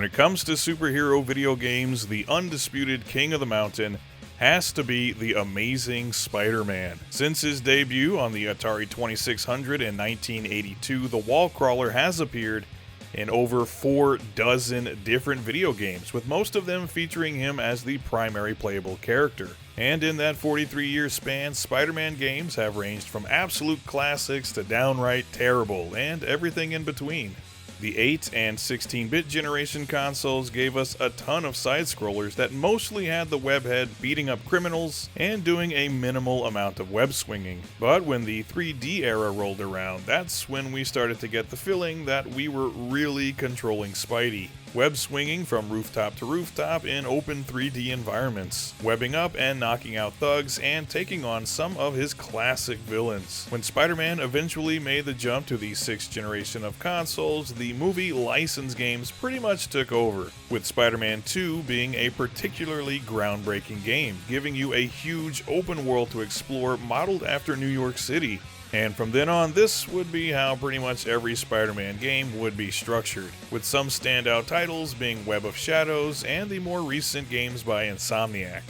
When it comes to superhero video games, the undisputed king of the mountain has to be the amazing Spider-Man. Since his debut on the Atari 2600 in 1982, the wall crawler has appeared in over 4 dozen different video games, with most of them featuring him as the primary playable character. And in that 43-year span, Spider-Man games have ranged from absolute classics to downright terrible, and everything in between. The 8 and 16-bit generation consoles gave us a ton of side-scrollers that mostly had the webhead beating up criminals and doing a minimal amount of web swinging. But when the 3D era rolled around, that's when we started to get the feeling that we were really controlling Spidey. Web swinging from rooftop to rooftop in open 3D environments, webbing up and knocking out thugs, and taking on some of his classic villains. When Spider-Man eventually made the jump to the 6th generation of consoles, the movie license games pretty much took over, with Spider-Man 2 being a particularly groundbreaking game, giving you a huge open world to explore modeled after New York City. And from then on, this would be how pretty much every Spider-Man game would be structured, with some standout titles being Web of Shadows and the more recent games by Insomniac.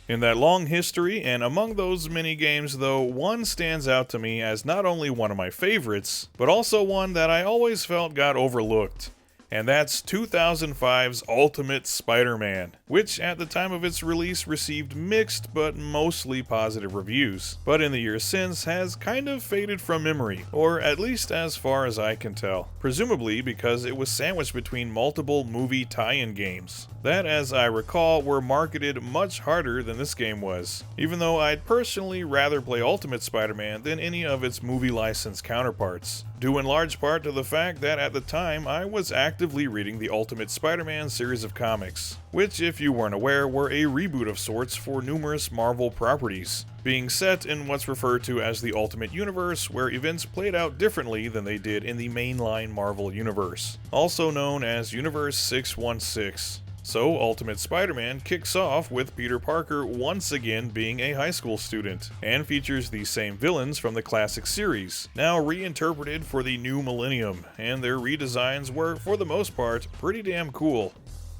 In that long history, and among those many games though, one stands out to me as not only one of my favorites, but also one that I always felt got overlooked. And that's 2005's Ultimate Spider-Man, which at the time of its release received mixed but mostly positive reviews, but in the years since has kind of faded from memory, or at least as far as I can tell, presumably because it was sandwiched between multiple movie tie-in games that, as I recall, were marketed much harder than this game was, even though I'd personally rather play Ultimate Spider-Man than any of its movie license counterparts, due in large part to the fact that at the time I was actively reading the Ultimate Spider-Man series of comics, which, if you weren't aware, were a reboot of sorts for numerous Marvel properties, being set in what's referred to as the Ultimate Universe, where events played out differently than they did in the mainline Marvel Universe, also known as Universe 616. So Ultimate Spider-Man kicks off with Peter Parker once again being a high school student, and features the same villains from the classic series, now reinterpreted for the new millennium, and their redesigns were, for the most part, pretty damn cool.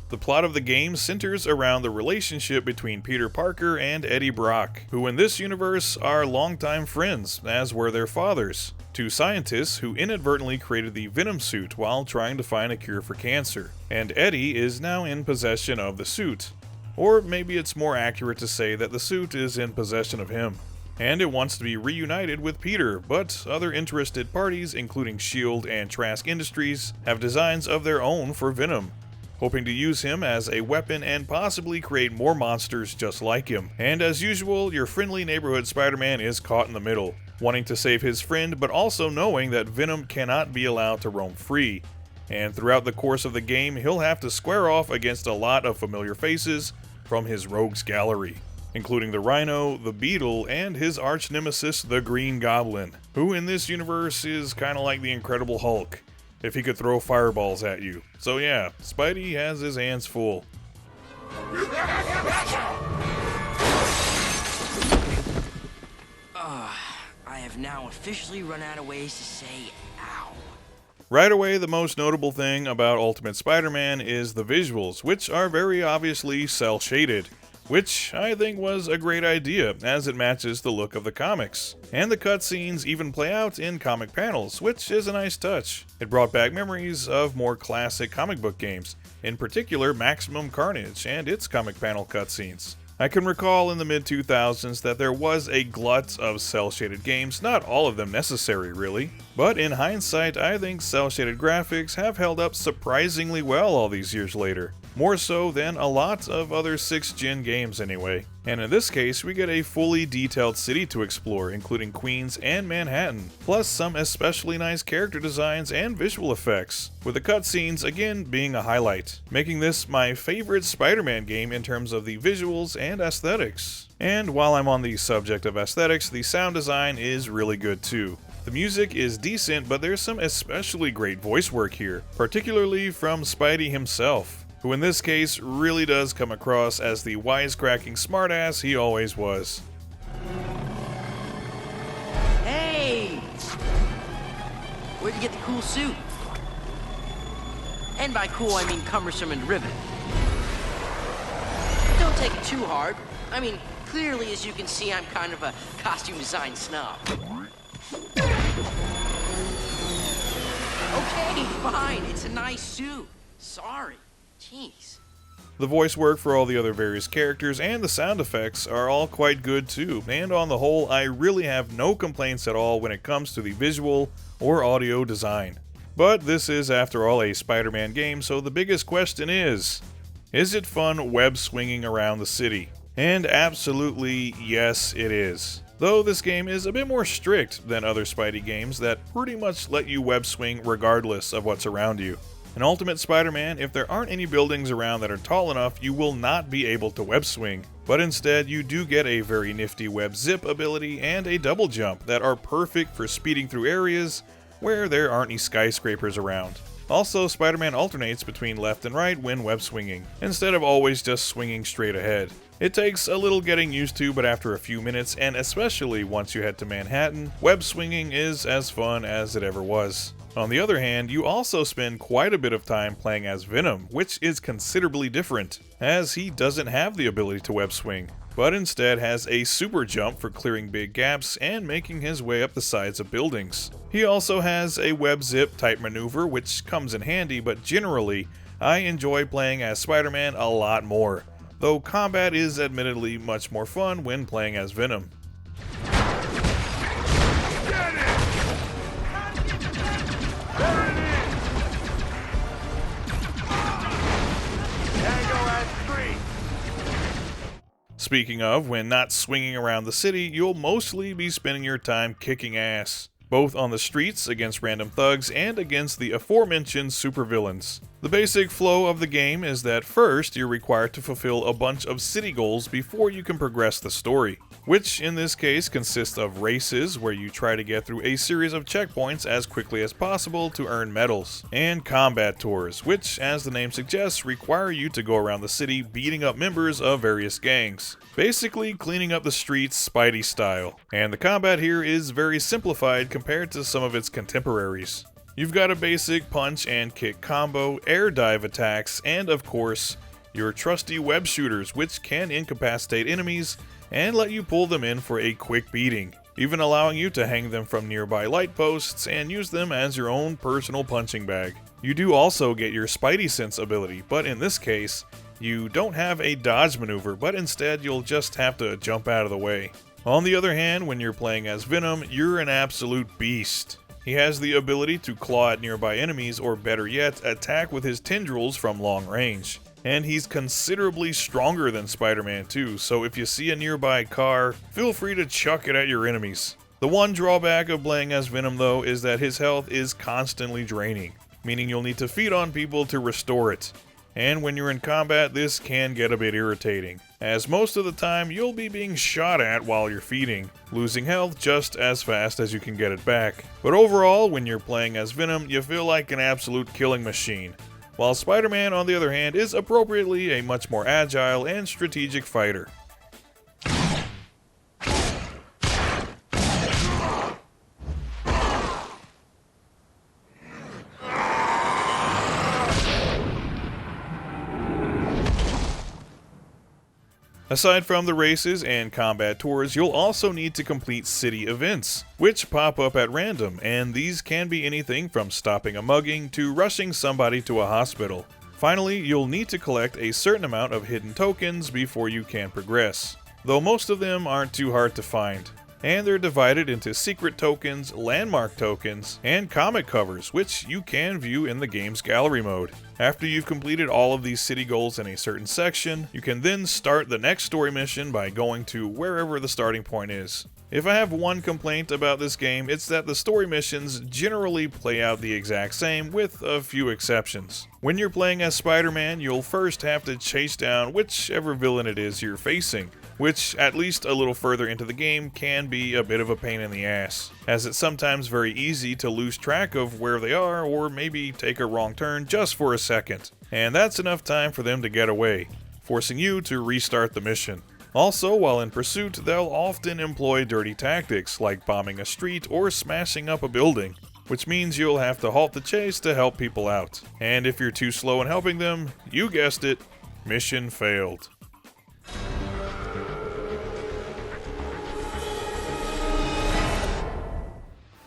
The plot of the game centers around the relationship between Peter Parker and Eddie Brock, who in this universe are longtime friends, as were their fathers, 2 scientists who inadvertently created the Venom suit while trying to find a cure for cancer, and Eddie is now in possession of the suit. Or maybe it's more accurate to say that the suit is in possession of him, and it wants to be reunited with Peter, but other interested parties, including S.H.I.E.L.D. and Trask Industries, have designs of their own for Venom, hoping to use him as a weapon and possibly create more monsters just like him. And as usual, your friendly neighborhood Spider-Man is caught in the middle, wanting to save his friend but also knowing that Venom cannot be allowed to roam free. And throughout the course of the game, he'll have to square off against a lot of familiar faces from his rogues gallery, including the Rhino, the Beetle, and his arch-nemesis, the Green Goblin, who in this universe is kinda like the Incredible Hulk, if he could throw fireballs at you. So yeah, Spidey has his hands full. I have now officially run out of ways to say ow. Right away, the most notable thing about Ultimate Spider-Man is the visuals, which are very obviously cel-shaded, which I think was a great idea, as it matches the look of the comics. And the cutscenes even play out in comic panels, which is a nice touch. It brought back memories of more classic comic book games, in particular Maximum Carnage and its comic panel cutscenes. I can recall in the mid-2000s that there was a glut of cel-shaded games, not all of them necessary really, but in hindsight I think cel-shaded graphics have held up surprisingly well all these years later. More so than a lot of other 6th gen games anyway. And in this case, we get a fully detailed city to explore, including Queens and Manhattan, plus some especially nice character designs and visual effects, with the cutscenes again being a highlight, making this my favorite Spider-Man game in terms of the visuals and aesthetics. And while I'm on the subject of aesthetics, the sound design is really good too. The music is decent, but there's some especially great voice work here, particularly from Spidey himself, who in this case really does come across as the wisecracking smartass he always was. Hey! Where'd you get the cool suit? And by cool, I mean cumbersome and riveting. Don't take it too hard. I mean, clearly, as you can see, I'm kind of a costume design snob. Okay, fine. It's a nice suit. Sorry. Jeez. The voice work for all the other various characters and the sound effects are all quite good too, and on the whole, I really have no complaints at all when it comes to the visual or audio design. But this is, after all, a Spider-Man game, so the biggest question is it fun web swinging around the city? And absolutely, yes, it is. Though this game is a bit more strict than other Spidey games that pretty much let you web swing regardless of what's around you. In Ultimate Spider-Man, if there aren't any buildings around that are tall enough, you will not be able to web swing. But instead, you do get a very nifty web zip ability and a double jump that are perfect for speeding through areas where there aren't any skyscrapers around. Also, Spider-Man alternates between left and right when web swinging, instead of always just swinging straight ahead. It takes a little getting used to, but after a few minutes, and especially once you head to Manhattan, web swinging is as fun as it ever was. On the other hand, you also spend quite a bit of time playing as Venom, which is considerably different, as he doesn't have the ability to web swing, but instead has a super jump for clearing big gaps and making his way up the sides of buildings. He also has a web zip type maneuver, which comes in handy, but generally, I enjoy playing as Spider-Man a lot more, though combat is admittedly much more fun when playing as Venom. Speaking of, when not swinging around the city, you'll mostly be spending your time kicking ass, both on the streets against random thugs and against the aforementioned supervillains. The basic flow of the game is that first you're required to fulfill a bunch of city goals before you can progress the story, which in this case consists of races where you try to get through a series of checkpoints as quickly as possible to earn medals, and combat tours, which, as the name suggests, require you to go around the city beating up members of various gangs, basically cleaning up the streets Spidey style. And the combat here is very simplified compared to some of its contemporaries. You've got a basic punch and kick combo, air dive attacks, and of course, your trusty web shooters, which can incapacitate enemies and let you pull them in for a quick beating, even allowing you to hang them from nearby light posts and use them as your own personal punching bag. You do also get your Spidey Sense ability, but in this case, you don't have a dodge maneuver, but instead you'll just have to jump out of the way. On the other hand, when you're playing as Venom, you're an absolute beast. He has the ability to claw at nearby enemies, or better yet, attack with his tendrils from long range. And he's considerably stronger than Spider-Man too, so if you see a nearby car, feel free to chuck it at your enemies. The one drawback of playing as Venom though is that his health is constantly draining, meaning you'll need to feed on people to restore it. And when you're in combat, this can get a bit irritating, as most of the time you'll be being shot at while you're feeding, losing health just as fast as you can get it back. But overall, when you're playing as Venom, you feel like an absolute killing machine, while Spider-Man, on the other hand, is appropriately a much more agile and strategic fighter. Aside from the races and combat tours, you'll also need to complete city events, which pop up at random, and these can be anything from stopping a mugging to rushing somebody to a hospital. Finally, you'll need to collect a certain amount of hidden tokens before you can progress, though most of them aren't too hard to find. And they're divided into secret tokens, landmark tokens, and comic covers, which you can view in the game's gallery mode. After you've completed all of these city goals in a certain section, you can then start the next story mission by going to wherever the starting point is. If I have one complaint about this game, it's that the story missions generally play out the exact same, with a few exceptions. When you're playing as Spider-Man, you'll first have to chase down whichever villain it is you're facing, which, at least a little further into the game, can be a bit of a pain in the ass, as it's sometimes very easy to lose track of where they are, or maybe take a wrong turn just for a second, and that's enough time for them to get away, forcing you to restart the mission. Also, while in pursuit, they'll often employ dirty tactics like bombing a street or smashing up a building, which means you'll have to halt the chase to help people out. And if you're too slow in helping them, you guessed it, mission failed.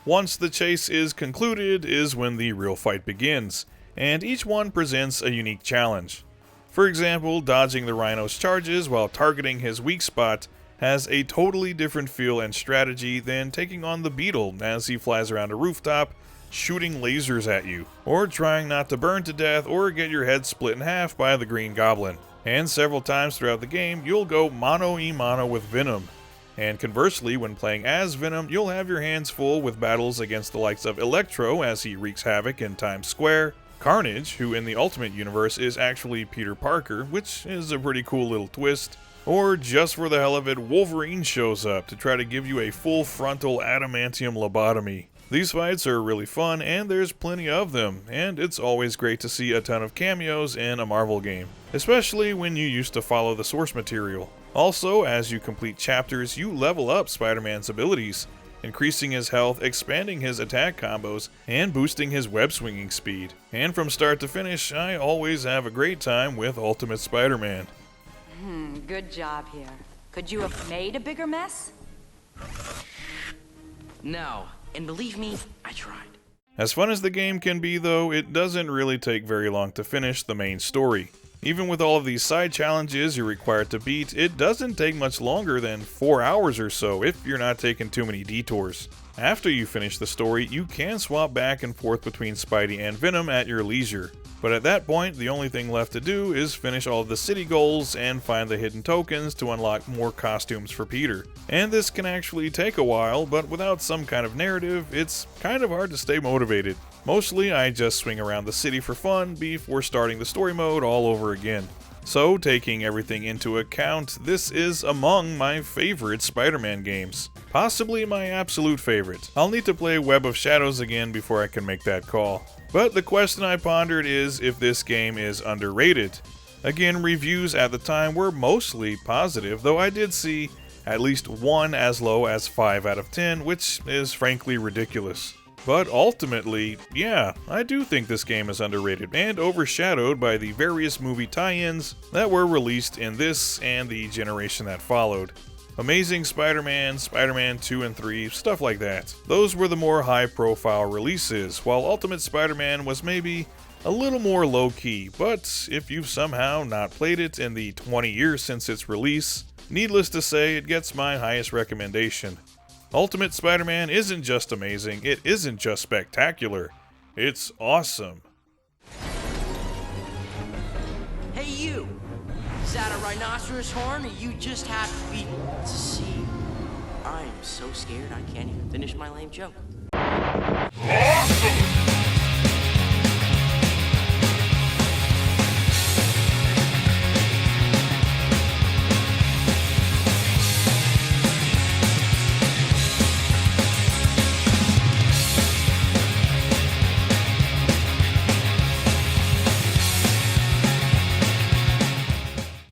Once the chase is concluded is when the real fight begins, and each one presents a unique challenge. For example, dodging the Rhino's charges while targeting his weak spot has a totally different feel and strategy than taking on the Beetle as he flies around a rooftop shooting lasers at you, or trying not to burn to death or get your head split in half by the Green Goblin. And several times throughout the game, you'll go mano-a-mano with Venom. And conversely, when playing as Venom, you'll have your hands full with battles against the likes of Electro as he wreaks havoc in Times Square, Carnage, who in the Ultimate Universe is actually Peter Parker, which is a pretty cool little twist, or just for the hell of it, Wolverine shows up to try to give you a full frontal adamantium lobotomy. These fights are really fun, and there's plenty of them, and it's always great to see a ton of cameos in a Marvel game, especially when you used to follow the source material. Also, as you complete chapters, you level up Spider-Man's abilities, increasing his health, expanding his attack combos, and boosting his web-swinging speed. And from start to finish, I always have a great time with Ultimate Spider-Man. Good job here. Could you have made a bigger mess? No, and believe me, I tried. As fun as the game can be though, it doesn't really take very long to finish the main story. Even with all of these side challenges you're required to beat, it doesn't take much longer than 4 hours or so if you're not taking too many detours. After you finish the story, you can swap back and forth between Spidey and Venom at your leisure. But at that point, the only thing left to do is finish all of the city goals and find the hidden tokens to unlock more costumes for Peter. And this can actually take a while, but without some kind of narrative, it's kind of hard to stay motivated. Mostly, I just swing around the city for fun before starting the story mode all over again. So, taking everything into account, this is among my favorite Spider-Man games. Possibly my absolute favorite. I'll need to play Web of Shadows again before I can make that call. But the question I pondered is if this game is underrated. Again, reviews at the time were mostly positive, though I did see at least one as low as 5 out of 10, which is frankly ridiculous. But ultimately, yeah, I do think this game is underrated and overshadowed by the various movie tie-ins that were released in this and the generation that followed. Amazing Spider-Man, Spider-Man 2 and 3, stuff like that. Those were the more high-profile releases, while Ultimate Spider-Man was maybe a little more low-key, but if you've somehow not played it in the 20 years since its release, needless to say, it gets my highest recommendation. Ultimate Spider-Man isn't just amazing, it isn't just spectacular, it's awesome. Hey you! Is that a rhinoceros horn or you just happy to see? I'm so scared I can't even finish my lame joke. Awesome!